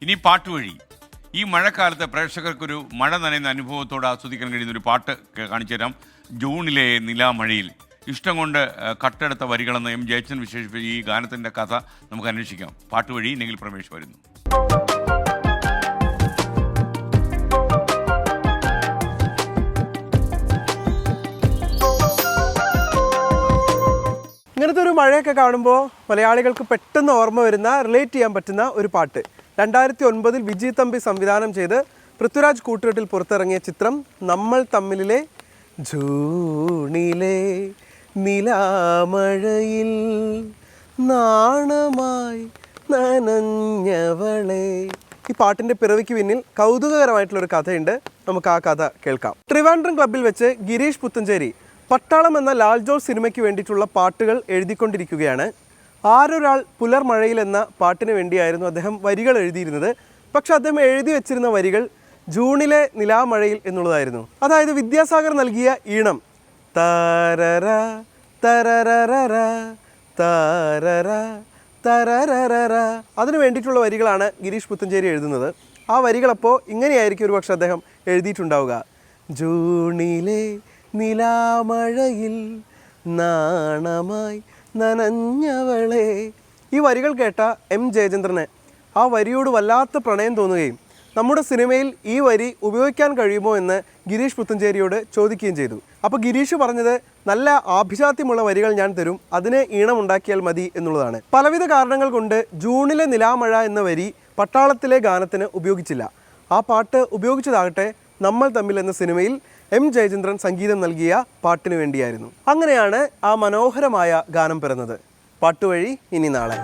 ഇനി പാട്ടുവഴി. ഈ മഴക്കാലത്ത് പ്രേക്ഷകർക്കൊരു മഴ നനയുന്ന അനുഭവത്തോട് ആസ്വദിക്കാൻ കഴിയുന്ന ഒരു പാട്ട് കാണിച്ചു തരാം. ജൂണിലെ നിലാമഴയിൽ. ഇഷ്ടം കൊണ്ട് കട്ടെടുത്ത വരികളെന്ന് എം ജയച്ചൻ വിശേഷിപ്പിച്ച ഈ ഗാനത്തിൻ്റെ കഥ നമുക്ക് അന്വേഷിക്കാം. പാട്ടുവഴി നിഖിൽ പ്രമേഷ് വരുന്നു. ഇങ്ങനത്തെ ഒരു മഴയൊക്കെ കാണുമ്പോൾ മലയാളികൾക്ക് പെട്ടെന്ന് ഓർമ്മ വരുന്ന, റിലേറ്റ് ചെയ്യാൻ പറ്റുന്ന ഒരു പാട്ട്. 2009 വിജി തമ്പി സംവിധാനം ചെയ്ത് പൃഥ്വിരാജ് കൂട്ടുകെട്ടിൽ പുറത്തിറങ്ങിയ ചിത്രം നമ്മൾ തമ്മിലെ ജൂണിലെ നിലാമഴയിൽ നാണമായി നനഞ്ഞവളെ. ഈ പാട്ടിൻ്റെ പിറവിക്ക് പിന്നിൽ കൗതുകകരമായിട്ടുള്ളൊരു കഥയുണ്ട്. നമുക്ക് ആ കഥ കേൾക്കാം. ട്രിവാൻഡ്രം ക്ലബ്ബിൽ വെച്ച് ഗിരീഷ് പുത്തഞ്ചേരി പട്ടാളം എന്ന ലാൽ ജോസ് സിനിമയ്ക്ക് വേണ്ടിയിട്ടുള്ള പാട്ടുകൾ എഴുതിക്കൊണ്ടിരിക്കുകയാണ്. ആരൊരാൾ പുലർമഴയിൽ എന്ന പാട്ടിന് വേണ്ടിയായിരുന്നു അദ്ദേഹം വരികൾ എഴുതിയിരുന്നത്. പക്ഷെ അദ്ദേഹം എഴുതി വെച്ചിരുന്ന വരികൾ ജൂണിലെ നിലാമഴയിൽ എന്നുള്ളതായിരുന്നു. അതായത് വിദ്യാസാഗർ നൽകിയ ഈണം തരര തരരര തരര തരരര, അതിന് വേണ്ടിയിട്ടുള്ള വരികളാണ് ഗിരീഷ് പുത്തഞ്ചേരി എഴുതുന്നത്. ആ വരികളപ്പോൾ ഇങ്ങനെയായിരിക്കും ഒരു പക്ഷെ അദ്ദേഹം എഴുതിയിട്ടുണ്ടാവുക. ജൂണിലെ നിലാമഴയിൽ നാണമായി നനഞ്ഞവളെ. ഈ വരികൾ കേട്ട എം ജയചന്ദ്രന് ആ വരിയോട് വല്ലാത്ത പ്രണയം തോന്നുകയും നമ്മുടെ സിനിമയിൽ ഈ വരി ഉപയോഗിക്കാൻ കഴിയുമോ എന്ന് ഗിരീഷ് പുത്തഞ്ചേരിയോട് ചോദിക്കുകയും ചെയ്തു. അപ്പോൾ ഗിരീഷ് പറഞ്ഞത്, നല്ല ആഭിജാത്യമുള്ള വരികൾ ഞാൻ തരും, അതിന് ഈണമുണ്ടാക്കിയാൽ മതി എന്നുള്ളതാണ്. പലവിധ കാരണങ്ങൾ കൊണ്ട് ജൂണിലെ നിലാമഴ എന്ന വരി പട്ടാളത്തിലെ ഗാനത്തിന് ഉപയോഗിച്ചില്ല. ആ പാട്ട് ഉപയോഗിച്ചതാകട്ടെ നമ്മൾ തമ്മിൽ എന്ന സിനിമയിൽ എം ജയചന്ദ്രൻ സംഗീതം നൽകിയ പാട്ടിനു വേണ്ടിയായിരുന്നു. അങ്ങനെയാണ് ആ മനോഹരമായ ഗാനം പിറന്നത്. പാട്ടുവഴി ഇനി നാളെ.